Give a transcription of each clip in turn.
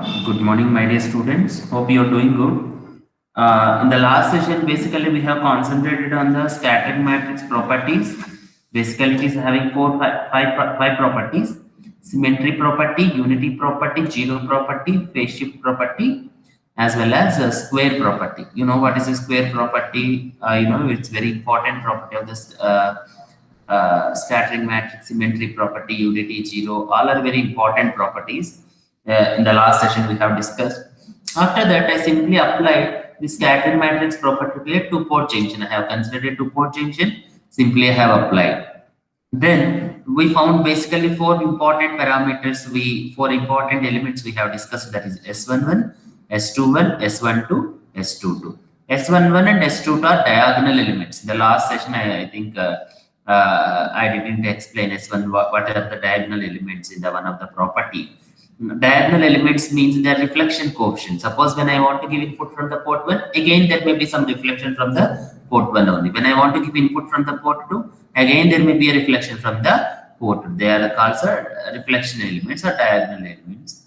Good morning, my dear students. Hope you are doing good. In the last session, basically, we have concentrated on the static matrix properties. Basically, it is having five properties: symmetry property, unity property, zero property, phase shift property, as well as a square property. You know what is a square property? It's very important property of this scattering matrix, symmetry property, unity, zero. All are very important properties. In the last session, we have discussed. After that, I simply applied the scattering matrix property to a two-port junction. I have considered a two-port junction. Simply, I have applied. Then we found basically four important parameters. Four important elements we have discussed, that is S11, S21, S12, S22. S11 and S22 are diagonal elements. In the last session, I think I didn't explain S1 what are the diagonal elements in the one of the property. Diagonal elements means their reflection coefficient. Suppose when I want to give input from the port 1, again there may be some reflection from the port 1 only. When I want to give input from the port 2, again there may be a reflection from the port 2. They are called reflection elements or diagonal elements.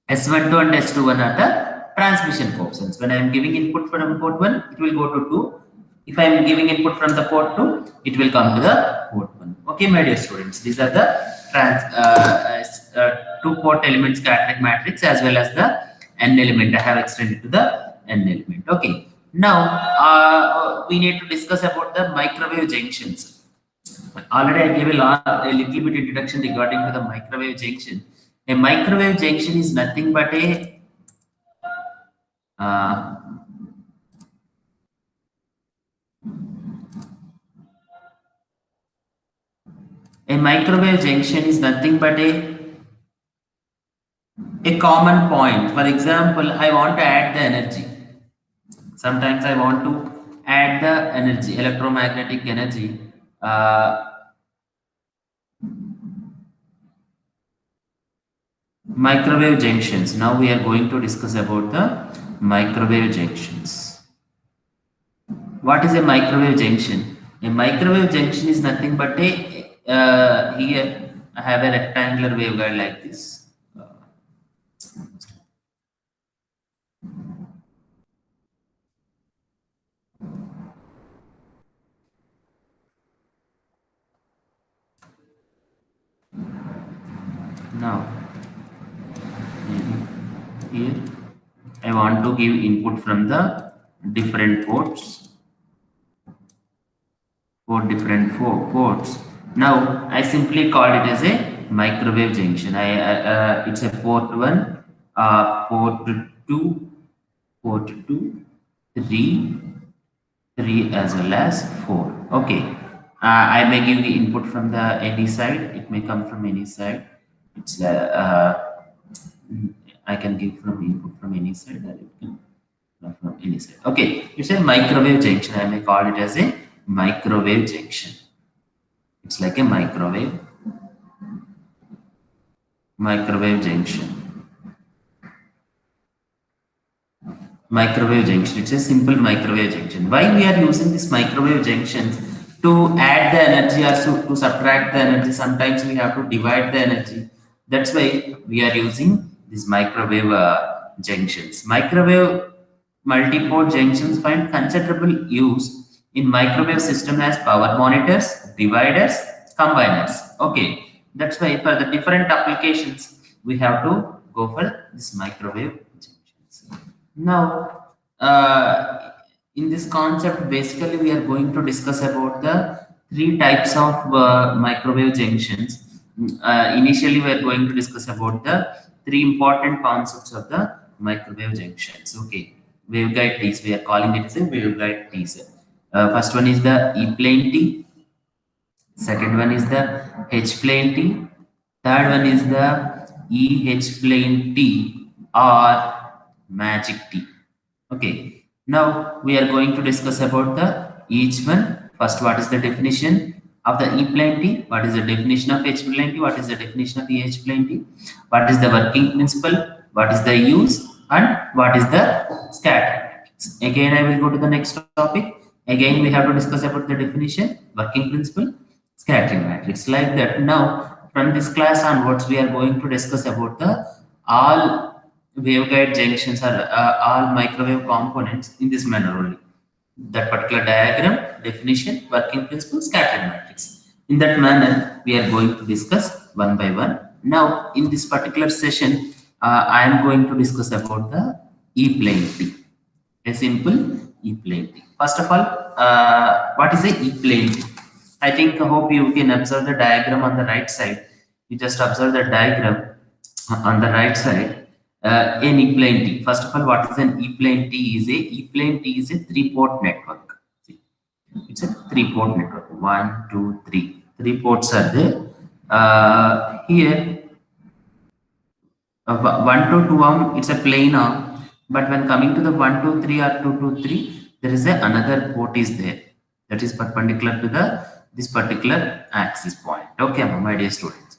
S12 and S21 are the transmission coefficients. When I am giving input from port 1, it will go to 2. If I am giving input from the port 2, it will come to the port 1. Okay, my dear students, these are the two port element scattering matrix as well as the n element. I have extended to the n element. Okay, now we need to discuss about the microwave junctions. Already I gave a little bit introduction regarding to the microwave junction. A microwave junction is nothing but uh, a microwave junction is nothing but a common point. For example, I want to add the energy. Sometimes I want to add the energy, electromagnetic energy. Microwave junctions. Now we are going to discuss about the microwave junctions. What is a microwave junction? A microwave junction is nothing but here I have a rectangular waveguide like this. Now here I want to give input from the different ports. Ports. Now I simply call it as a microwave junction. It's a port 1, port 2, port 2, 3 as well as 4. Okay, I may give the input from the any side. It may come from any side. It's I can give from input from any side, or it can come from any side. Okay, it's a microwave junction. I may call it as a microwave junction. It's like a microwave junction. Microwave junction. It's a simple microwave junction. Why we are using this microwave junctions? To add the energy or to subtract the energy. Sometimes we have to divide the energy. That's why we are using these microwave junctions. Microwave multi-port junctions find considerable use in microwave system as power monitors, dividers, combiners. Okay, that's why for the different applications we have to go for this microwave junctions. Now, in this concept, basically we are going to discuss about the three types of microwave junctions. Initially, we are going to discuss about the three important concepts of the microwave junctions. Okay, waveguide T's. We are calling it as a waveguide T's. First one is the E-plane T. Second one is the H-plane T. Third one is the EH-plane T or magic T. Okay. Now we are going to discuss about the each one. First, what is the definition of the E-plane T? What is the definition of H-plane T? What is the definition of EH-plane T? What is the working principle? What is the use? And what is the scattering? Again, I will go to the next topic. Again, we have to discuss about the definition, working principle, scattering matrix. Like that. Now, from this class onwards, we are going to discuss about the all waveguide junctions are all microwave components in this manner only. That particular diagram, definition, working principle, scattering matrix. In that manner, we are going to discuss one by one. Now, in this particular session, I am going to discuss about the E-plane T. A simple E-plane T. First of all, what is a E-plane T? I think, I hope you can observe the diagram on the right side. You just observe the diagram on the right side. An E-plane T. First of all, what is an E-plane T? E-plane T is a three-port network. See, it's a three-port network. One, two, three. Three ports are there. Here, 1 to 2 arm, it's a plain arm. But when coming to the 1 to 3 or 2 to 3, there is another port is there. That is perpendicular to the this particular axis point. Okay, my dear students.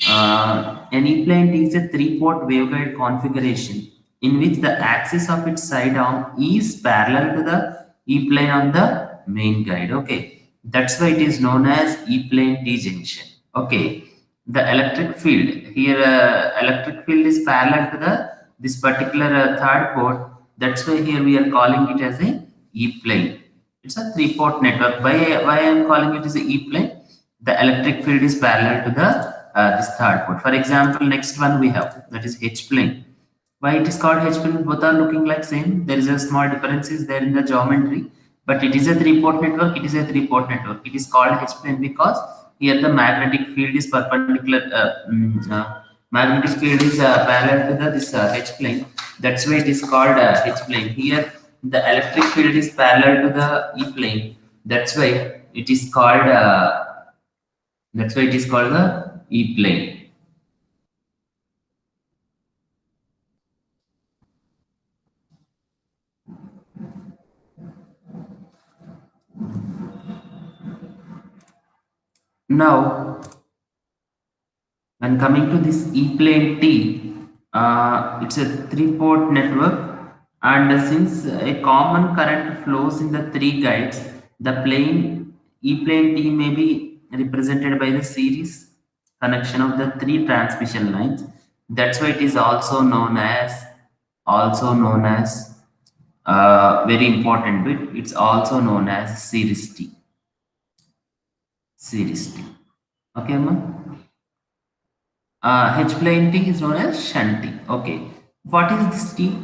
An E-plane is a three-port waveguide configuration in which the axis of its side arm is parallel to the E-plane on the main guide. Okay, that's why it is known as E-plane T junction. Okay, the electric field here, electric field is parallel to the this particular third port. That's why here we are calling it as a E-plane. It's a three-port network. Why I am calling it as a E-plane? The electric field is parallel to the this third port. For example, next one we have, that is H plane. Why it is called H plane? Both are looking like same. There is a small difference is there in the geometry, but it is a three-port network. It is a three-port network. It is called H plane because here the magnetic field is perpendicular. Magnetic field is parallel to the this H plane. That's why it is called H plane. Here the electric field is parallel to the E plane. That's why it is called. That's why it is called the E-plane. Now, when coming to this E-plane T, it's a three-port network, and since a common current flows in the three guides, the plane E-plane T may be represented by the series connection of the three transmission lines. That's why it is also known as very important bit. It's also known as series T. Series T. Okay, man. H plane T is known as shunt T. Okay. What is this T?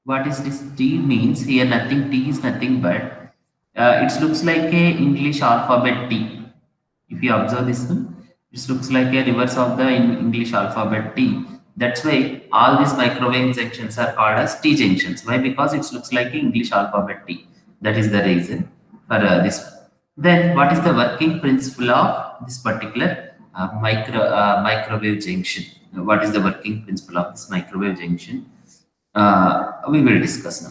What is this T means? Here nothing. T is nothing but it looks like a English alphabet T. If you observe this one, it looks like a reverse of the English alphabet T. That's why all these microwave junctions are called as T junctions. Why? Because it looks like English alphabet T. That is the reason for this. Then, what is the working principle of this particular microwave junction? What is the working principle of this microwave junction? We will discuss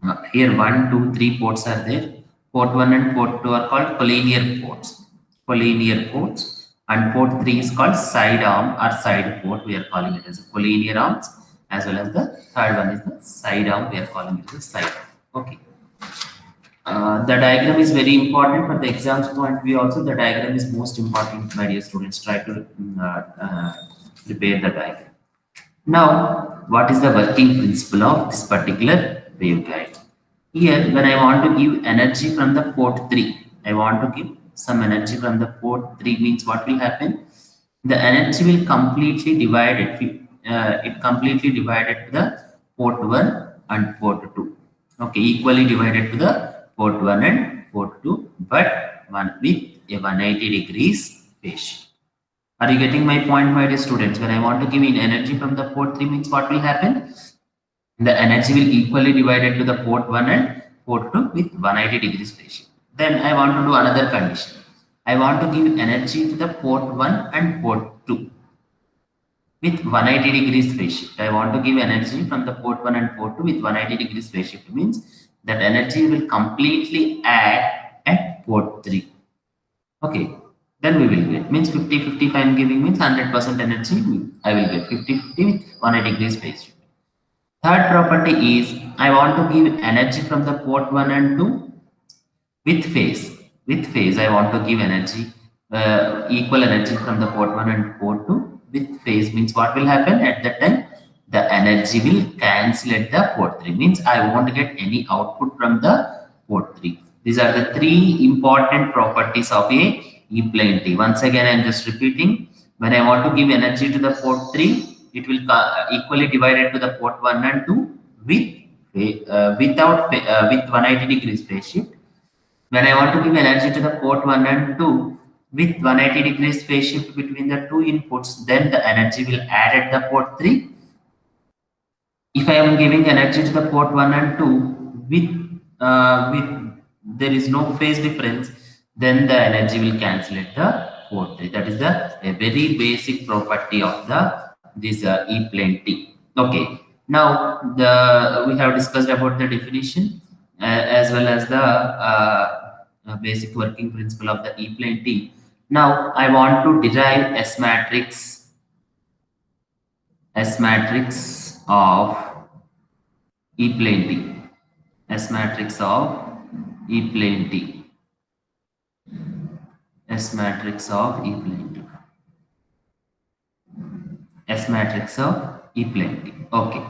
now. Here, 1, 2, 3 ports are there. Port 1 and port 2 are called collinear ports. Collinear ports. And port 3 is called side arm or side port. We are calling it as a collinear arms, as well as the third one is the side arm. We are calling it as side arm. Okay. The diagram is very important for the exams point of view. Also, the diagram is most important, my dear students. Try to prepare the diagram. Now, what is the working principle of this particular waveguide? Here, when I want to give energy from the port 3, I want to give some energy from the port 3 means what will happen? The energy will completely divide it completely divided to the port 1 and port 2. Okay, equally divided to the port 1 and port 2, but one with a 180 degrees phase shift. Are you getting my point, my dear students? When I want to give in energy from the port 3 means what will happen? The energy will equally divided to the port 1 and port 2 with 180 degrees phase shift. Then I want to do another condition. I want to give energy to the port 1 and port 2 with 180 degrees phase shift. I want to give energy from the port 1 and port 2 with 180 degrees phase shift means that energy will completely add at port 3. Okay, then we will get means 50-50 if I am giving means 100% energy. I will get 50-50 with 180 degrees phase shift. Third property is I want to give energy from the port 1 and 2 with phase. With phase, I want to give energy, equal energy from the port 1 and port 2 with phase means what will happen at that time? The energy will cancel at the port 3. Means I won't get any output from the port 3. These are the three important properties of a E-plane T. Once again, I am just repeating. When I want to give energy to the port 3, it will equally divided to the port 1 and 2 with with 180 degrees phase shift. When I want to give energy to the port 1 and 2 with 180 degrees phase shift between the two inputs, then the energy will add at the port 3. If I am giving energy to the port 1 and 2 with there is no phase difference, then the energy will cancel at the port 3. That is the a very basic property of the this E-plane T. Okay. Now we have discussed about the definition as well as the basic working principle of the E-plane T. Now I want to derive S matrix of E-plane T. S matrix of E-plane T. S matrix of E-plane T. S matrix of E-plane T. Okay.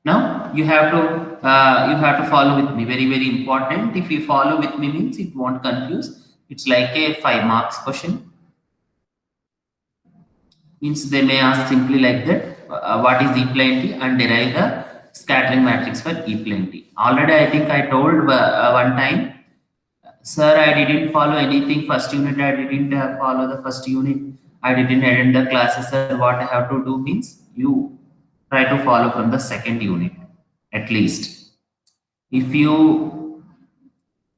Now you have to follow with me. Very important. If you follow with me means it won't confuse. It's like a 5 marks question. Means they may ask simply like that. What is E-plane T and derive the scattering matrix for E-plane T. Already I think I told one time, sir, I didn't follow anything first unit. I didn't follow the first unit. I didn't attend the classes. Sir, what I have to do means you try to follow from the second unit at least. If you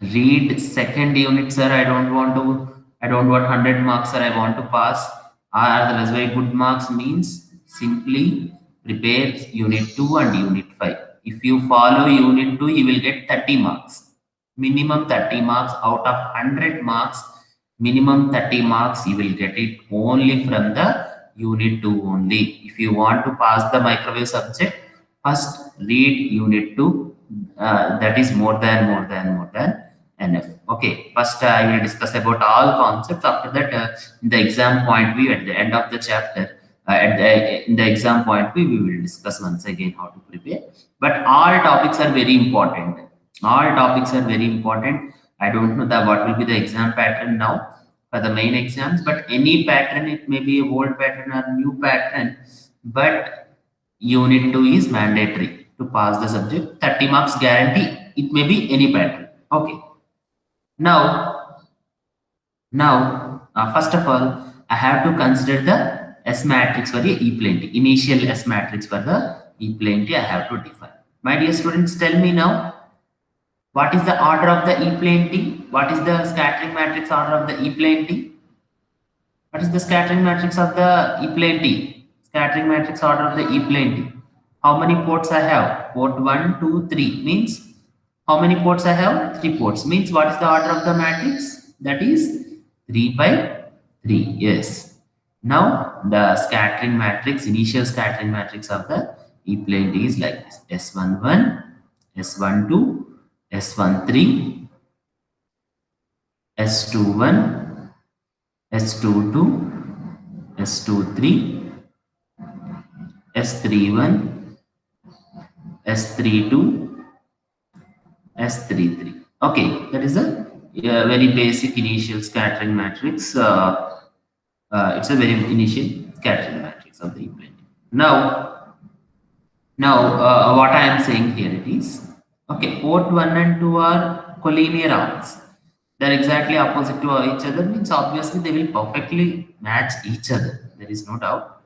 read second unit, sir, I don't want 100 marks, sir, I want to pass. Otherwise, very good marks means simply prepare unit 2 and unit 5. If you follow unit 2, you will get 30 marks. Minimum 30 marks out of 100 marks. Minimum 30 marks you will get it only from the unit 2 only. If you want to pass the microwave subject, first read unit 2. That is more than enough. Okay, first I will discuss about all concepts. After that, in the exam point view at the end of the chapter, in the exam point view, we will discuss once again how to prepare. But all topics are very important. All topics are very important. I don't know what will be the exam pattern now for the main exams, but any pattern, it may be a old pattern or new pattern, but unit 2 is mandatory to pass the subject. 30 marks guarantee. It may be any pattern. Okay. Now, first of all, I have to consider the S matrix for the E-plane T. Initial S matrix for the E-plane T I have to define. My dear students, tell me now, what is the order of the E-plane T? What is the scattering matrix order of the E-plane T? What is the scattering matrix of the E-plane T? Scattering matrix order of the E-plane T. How many ports I have? Port 1, 2, 3 means how many ports I have? 3 ports. Means what is the order of the matrix? That is 3 by 3. Yes. Now the scattering matrix, initial scattering matrix of the E-plane T is like this: S11, S12, S13, S21, S22, S23, S31, S32, S33. Okay, that is a very basic initial scattering matrix. It's a very initial scattering matrix of the E-plane. Now, what I am saying here it is, okay, port 1 and 2 are collinear arms. They're exactly opposite to each other, means obviously they will perfectly match each other. There is no doubt.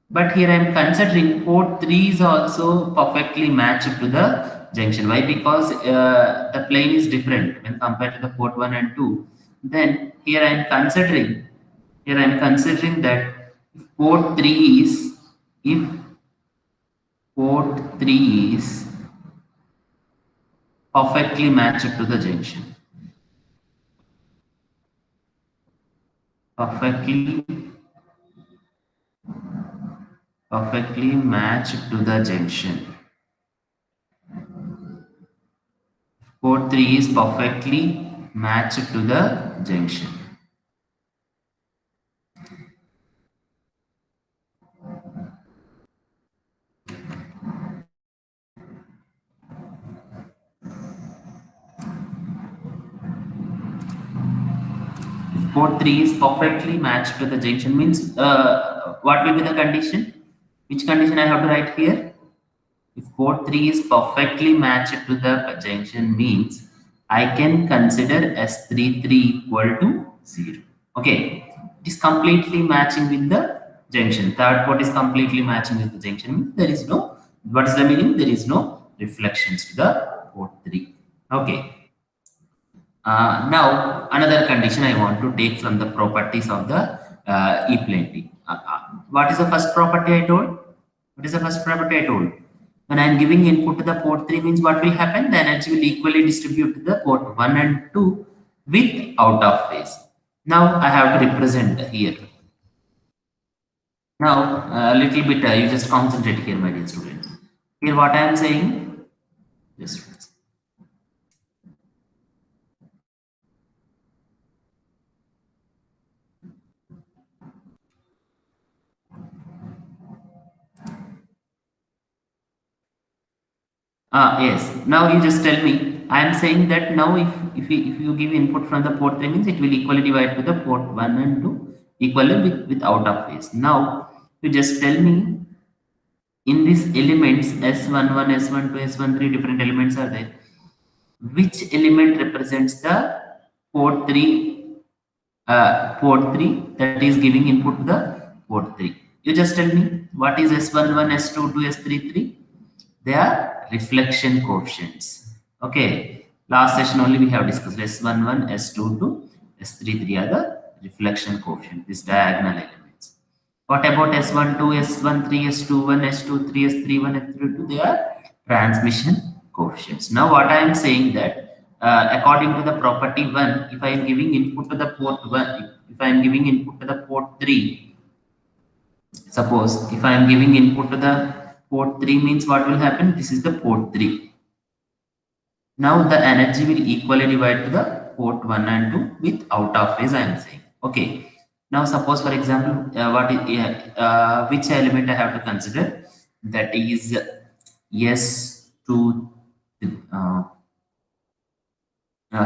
But here I am considering port 3 is also perfectly matched to the junction. Why? Because the plane is different when compared to the port 1 and 2. Then here I am considering that if port 3 is perfectly matched to the junction. Perfectly matched to the junction. Port 3 is perfectly matched to the junction. port 3 is perfectly matched to the junction means what will be the condition? Which condition I have to write here? If port 3 is perfectly matched to the junction means I can consider S33 equal to 0. Okay, it is completely matching with the junction. Third port is completely matching with the junction. There is no, what is the meaning? There is no reflections to the port 3. Okay. Now, another condition I want to take from the properties of the E-plenty. What is the first property I told? What is the first property I told? When I am giving input to the port 3 means what will happen? The energy will equally distribute to the port 1 and 2 with out of phase. Now, I have to represent here. Now, a little bit, you just concentrate here, my dear students. Here, what I am saying, just yes. Now you just tell me. I am saying that now if you give input from the port 3 means it will equally divide to the port 1 and 2 equally with out of phase. Now you just tell me in these elements S11, S12, S13 different elements are there. Which element represents the port 3 that is giving input to the port 3? You just tell me what is S11, S22, S33? They are reflection coefficients. Okay. Last session only we have discussed S11, S22, S33 are the reflection coefficient, these diagonal elements. What about S12, S13, S21, S23, S31, S32? They are transmission coefficients. Now what I am saying that according to the property 1, if I am giving input to the port 1, if I am giving input to the port 3, suppose if I am giving input to the port 3 means what will happen? This is the port 3. Now the energy will equally divide to the port 1 and 2 with out of phase I am saying. Okay. Now suppose for example, which element I have to consider? That is S2.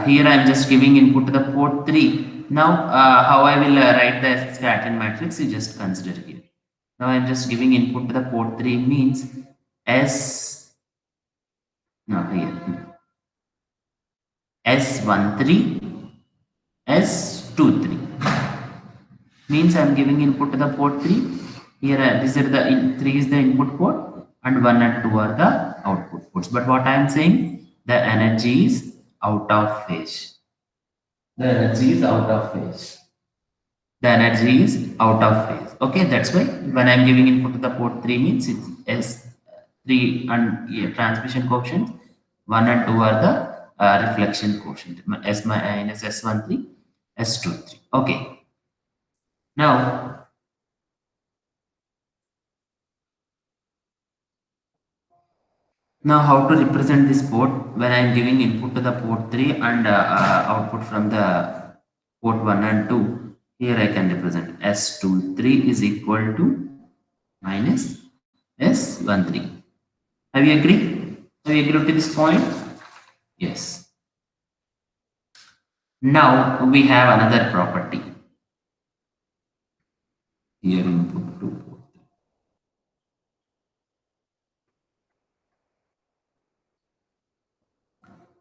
Here I am just giving input to the port 3. Now how I will write the scattering matrix, you just consider here. Now I am just giving input to the port 3 means S, no, here S13, S23 means I am giving input to the port 3. Here this is the 3 is the input port and 1 and 2 are the output ports. But what I am saying, the energy is out of phase. The energy is out of phase. The energy is out of phase. Okay, that's why when I am giving input to the port 3 means it's S3 and transmission coefficient, 1 and 2 are the reflection coefficient, S minus S13, S23. Okay. Now, how to represent this port when I am giving input to the port 3 and output from the port 1 and 2. Here I can represent S23 is equal to minus S13. Have you agreed? Have you agreed to this point? Yes. Now we have another property. Here input to port.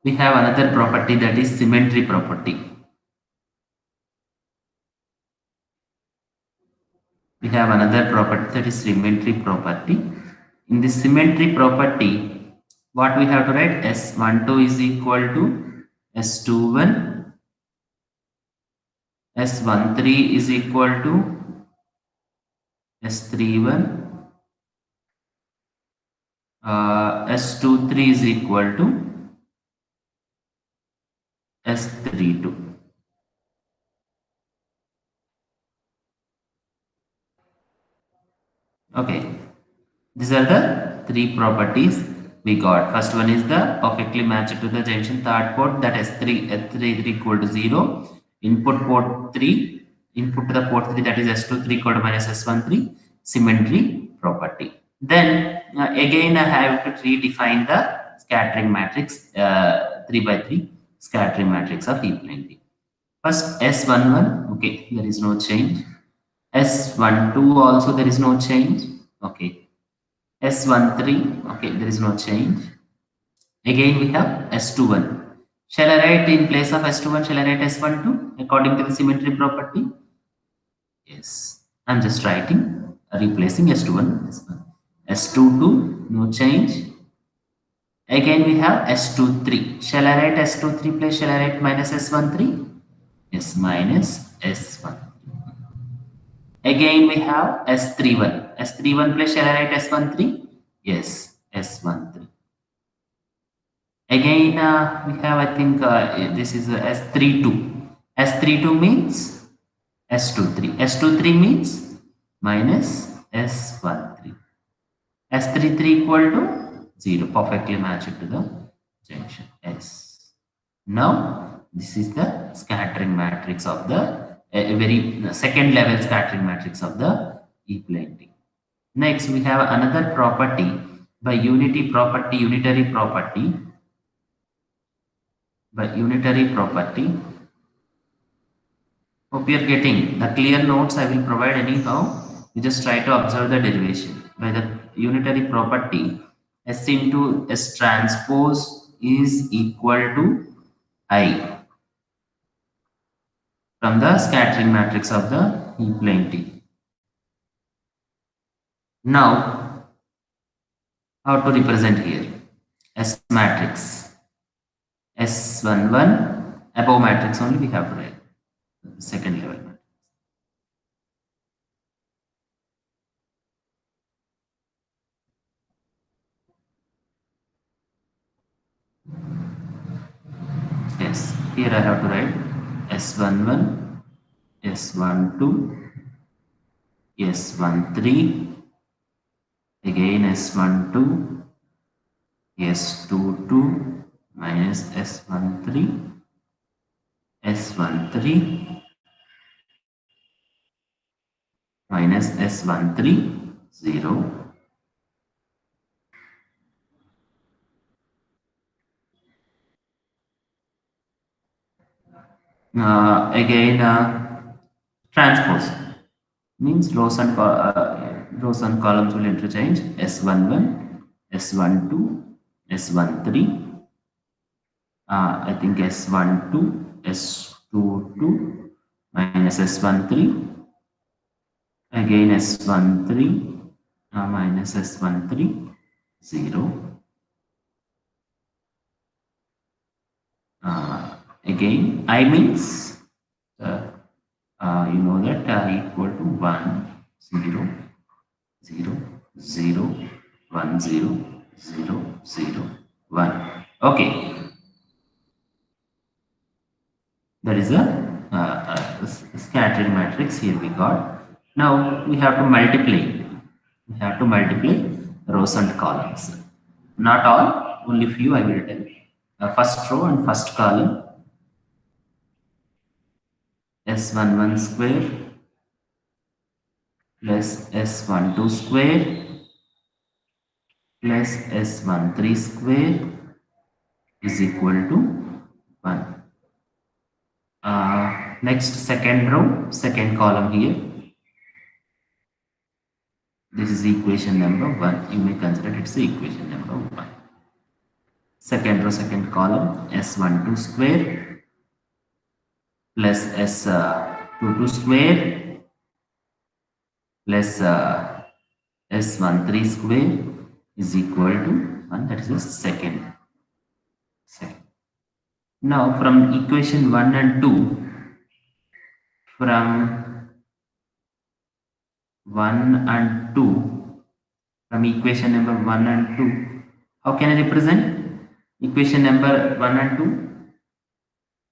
We have another property that is symmetry property. We have another property that is symmetry property. In this symmetry property, what we have to write? S12 is equal to S21, S13 is equal to S31, S23 is equal to S32. Okay, these are the three properties we got. First one is the perfectly matched to the junction third port, that S3 S3 equal to 0. Input port 3, input to the port 3, that is S23 equal to minus S13, symmetry property. Then again I have to redefine the scattering matrix 3 by 3 scattering matrix of E-plenty. First S11, okay, there is no change. S12 also there is no change. Okay. S13, okay, there is no change. Again we have S21. Shall I write in place of S21, shall I write S12 according to the symmetry property? Yes. I'm just writing, replacing S21, S1. S22, no change. Again we have S23. Shall I write S23 place, shall I write minus S13? Yes, minus S13. Again, we have S31. S31 plus shall I write S13? Yes, S13. Again, we have, I think, this is S32. S32 means S23. S23 means minus S13. S33 equal to 0. Perfectly matched to the junction S. Now, this is the scattering matrix of the a very second level scattering matrix of the E-plane T. Next, we have another property by unitary property. By unitary property, hope you are getting the clear notes I will provide anyhow. You just try to observe the derivation. By the unitary property, S into S transpose is equal to I from the scattering matrix of the E-plane T. Now, how to represent here? S matrix. S11 above matrix only we have to write. Second level matrix. Yes, here I have to write S11, S12, S13, again S12, S22 minus S13, S13 minus S13, 0. Again, transpose means rows and columns will interchange. S11, S12, S13. I think S12, S22 minus S13. Again S13 minus S13, 0. Again I means you know that equal to 1, 0, 0, 0, 1, 0, 0, 0, 1. Okay, that is a scattering matrix here we got. Now we have to multiply. We have to multiply rows and columns. Not all, only few I will tell. First row and first column. S11 square plus S12 square plus S13 square is equal to 1. Next second row, second column here. This is equation number 1. You may consider it's the equation number 1. Second row, second column, S12 square plus S22 square plus S13 square is equal to 1. That is the second. Now from equation 1 and 2, from 1 and 2, from equation number 1 and 2, how can I represent equation number 1 and 2?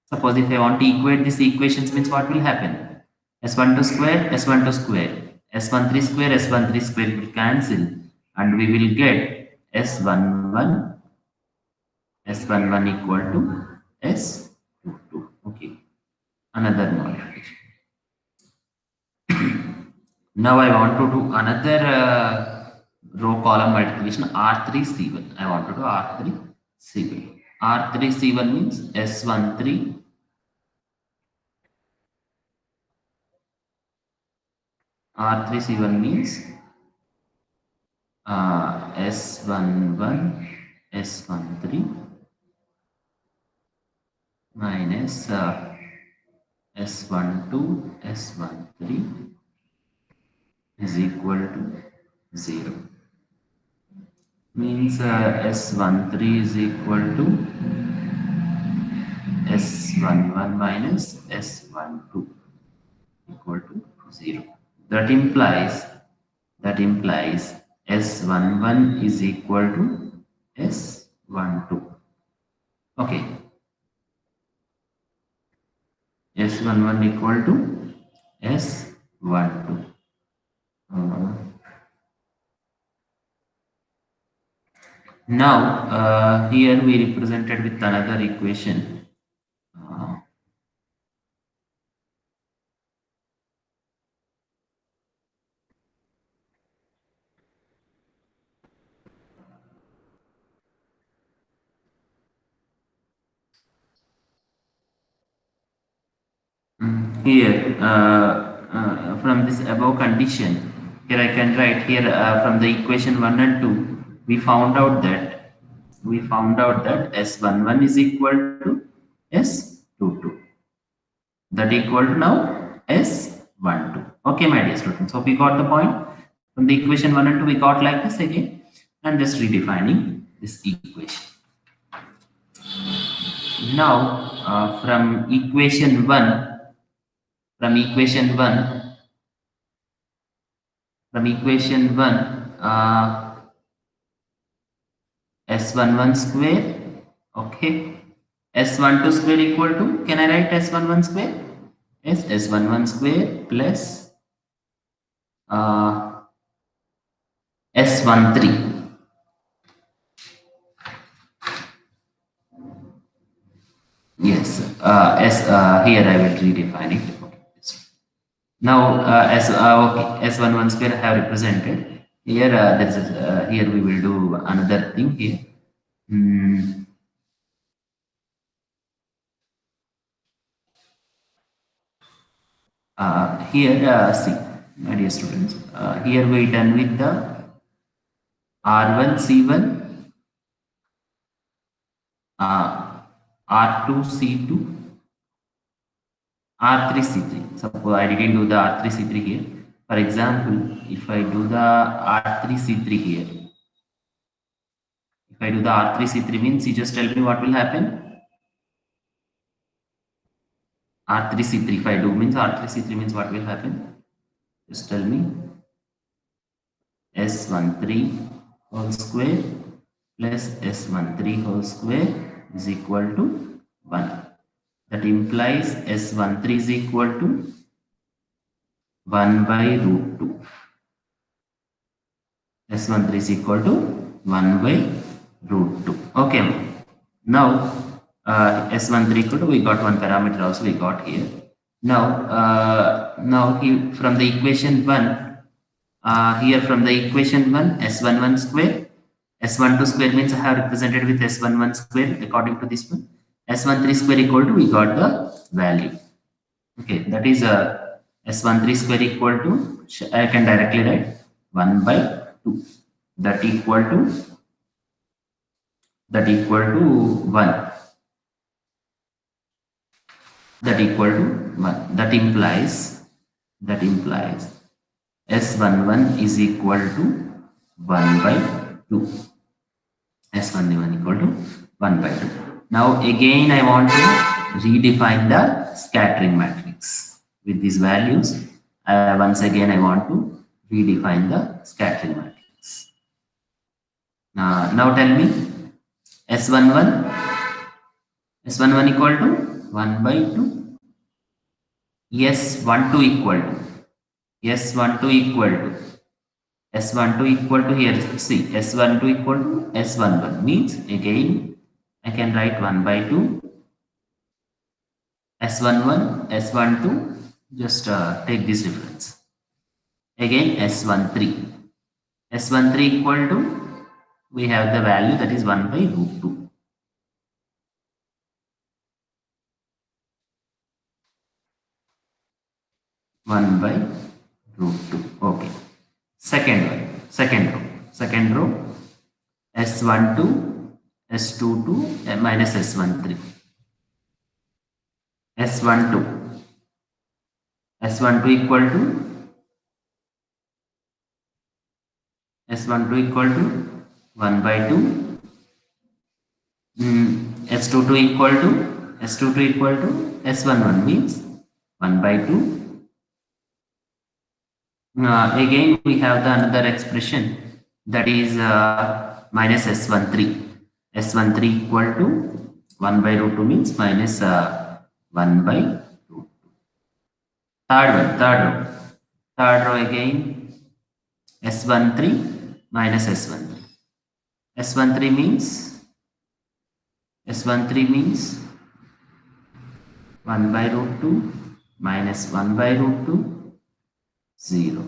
Suppose if I want to equate these equations, means what will happen? S12 square, S12 square, S13 square, S13 square will cancel and we will get S11, S11 equal to S22. Okay, another modification. Now I want to do another row column multiplication R3C1. I want to do R3C1. R3C1 means S13 R3C1 means S11 S13 minus S12 S13 is equal to 0. Means S13 is equal to S11 minus S12 equal to 0. That implies S11 is equal to S12. Okay, S11 equal to S12. Uh, Now, here we represented with another equation. Uh, Here, from this above condition, here I can write here from the equation 1 and 2, we found out that S11 is equal to S22. That equal to now S12. Okay, my dear students. So we got the point. From the equation 1 and 2, we got like this again. And just redefining this equation. Now, from equation 1, S11 square, okay, S12 square equal to, can I write S11 square? Yes, S11 square plus uh, S13. Yes, here I will redefine it. Okay. Now, S11 square I have represented. Here, here we will do another thing here. Hmm. Here, see, my dear students, here we done with the R1 C1, R2 C2, R3 C3. Suppose I didn't do the R3 C3 here. For example, if I do the R3 C3 here, if I do the R3 C3 means, you just tell me what will happen. R3 C3, if I do means R3 C3 means what will happen? Just tell me. S13 whole square plus S13 whole square is equal to 1. That implies S13 is equal to 1 by root 2. S13 is equal to 1 by root 2. Okay. Now, S13 equal to, we got one parameter also we got here. Now from the equation 1, here from the equation 1, S11 square, S12 square means I have represented with S11 square according to this one. S13 square equal to, we got the value. Okay, that is S13 square equal to, I can directly write 1 by 2. That equal to 1. That equal to 1. That implies S11 is equal to 1 by 2. S11 equal to 1 by 2. Now again I want to redefine the scattering matrix. With these values, once again I want to redefine the scattering matrix. Now tell me, S11 equal to 1 by 2. S12 equal to S12 equal to S12 equal to, here see, S12 equal to S11 means again I can write 1 by 2 S11 S12, just take this difference. Again S13 equal to, we have the value that is 1 by root 2. One by root 2. second row S12, S22 minus S13, S12, S12 equal to S12 equal to 1 by 2, S22 equal to S22 equal to S11 means 1 by 2. Again we have the another expression, that is minus S13. S13 equal to 1 by root 2 means minus 1 by root 2. Third row again S13 minus S13. S13 means 1 by root 2 minus 1 by root 2, 0.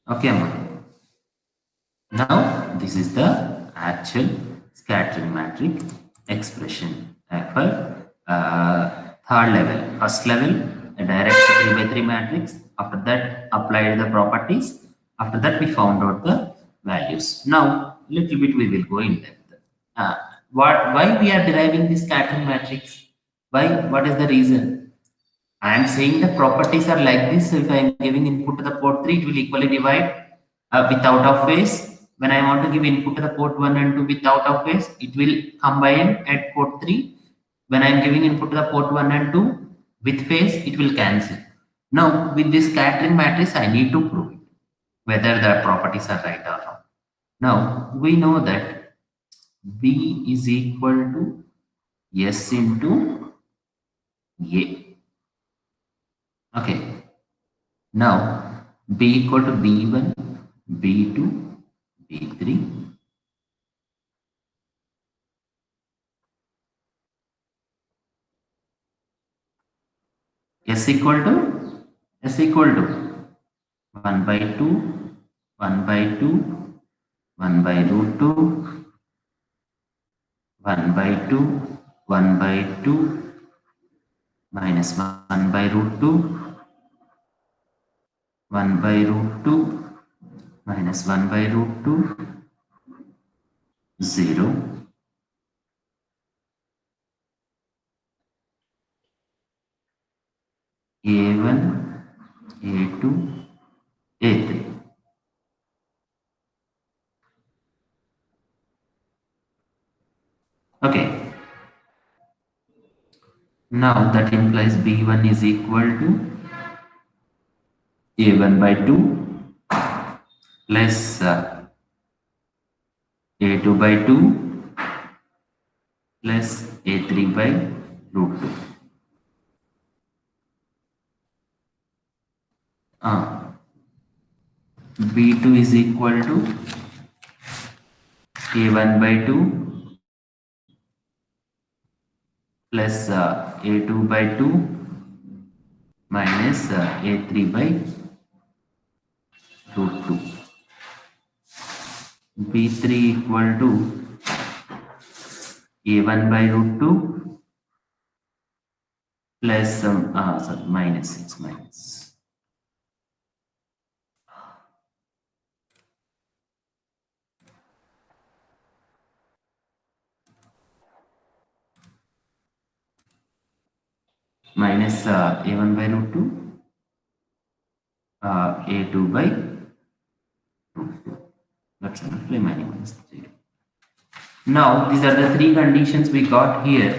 Okay, now this is the actual scattering matrix expression for third level. First level, a direct 3 by 3 matrix. After that, applied the properties. After that, we found out the values. Now, little bit we will go in depth. Uh, why we are deriving this scattering matrix? Why? What is the reason? I am saying the properties are like this. So if I am giving input to the port 3, it will equally divide with out of phase. When I want to give input to the port 1 and 2 with out of phase, it will combine at port 3. When I am giving input to the port 1 and 2 with phase, it will cancel. Now, with this scattering matrix, I need to prove it, whether the properties are right or wrong. Now, we know that B is equal to S into A. Okay. Now, B equal to B1, B2, B3. S equal to 1 by 2, 1 by 2, 1 by root 2, 1 by 2, 1 by 2, minus 1 by root 2, 1 by root 2, minus 1 by root 2, 0. A1, A2, A3. Okay. Now that implies B1 is equal to A1 by 2 plus A2 by 2 plus A3 by root 2. B2 is equal to A1 by 2 plus A2 by 2 minus A3 by root 2. B3 equal to A1 by root 2 plus minus, it's minus. Minus A1 by root 2, A2 by root 2. That's remaining minus 0. Now, these are the three conditions we got here.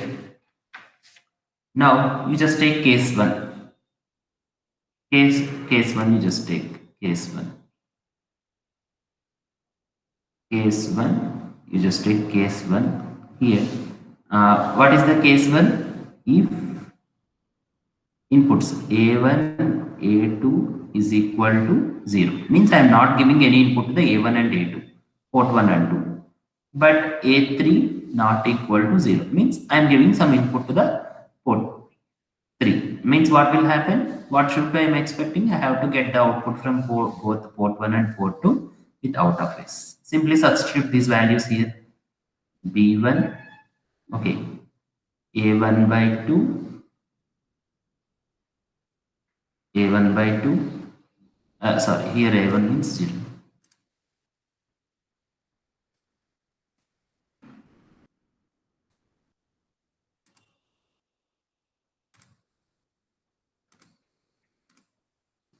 Now, you just take case 1. Case 1, you just take case 1. Case 1, you just take case 1 here. What is the case 1? If inputs A1, A2 is equal to 0. Means I am not giving any input to the A1 and A2, port 1 and 2. But A3 not equal to 0. Means I am giving some input to the port 3. Means what will happen? What should I am expecting? I have to get the output from both port 1 and port 2 with out of phase. Simply substitute these values here. B1, okay, A1 by 2, a1 by 2, sorry, here a1 means 0.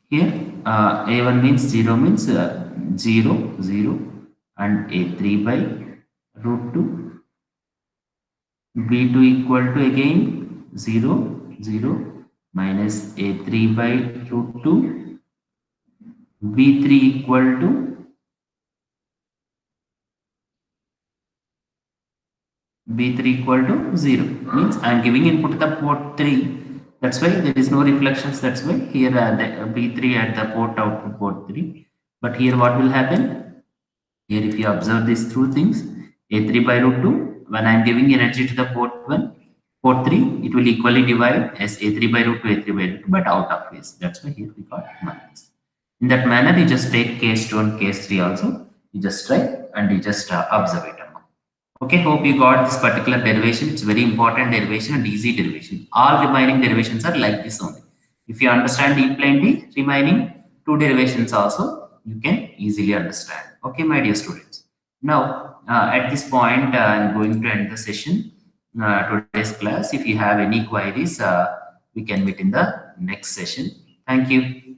Here a1 means 0 means 0, 0, and a3 by root 2, b2 equal to again 0, 0, minus a3 by root 2, b3 equal to b3 equal to 0 means I am giving input to the port 3, that's why there is no reflections, that's why here the b3 at the port output port 3, but here what will happen, here if you observe these two things, a3 by root 2, when I am giving energy to the port 1, port 3, it will equally divide as a3 by root 2, a3 by root 2, but out of phase, that's why here we got minus. In that manner you just take case 2 and case 3 also, you just try and you just observe it. Okay, hope you got this particular derivation. It's very important derivation and easy derivation. All remaining derivations are like this only. If you understand E plane T, remaining two derivations also you can easily understand. Okay, my dear students. Now, at this point, I'm going to end the session. Today's class. If you have any queries, we can meet in the next session. Thank you.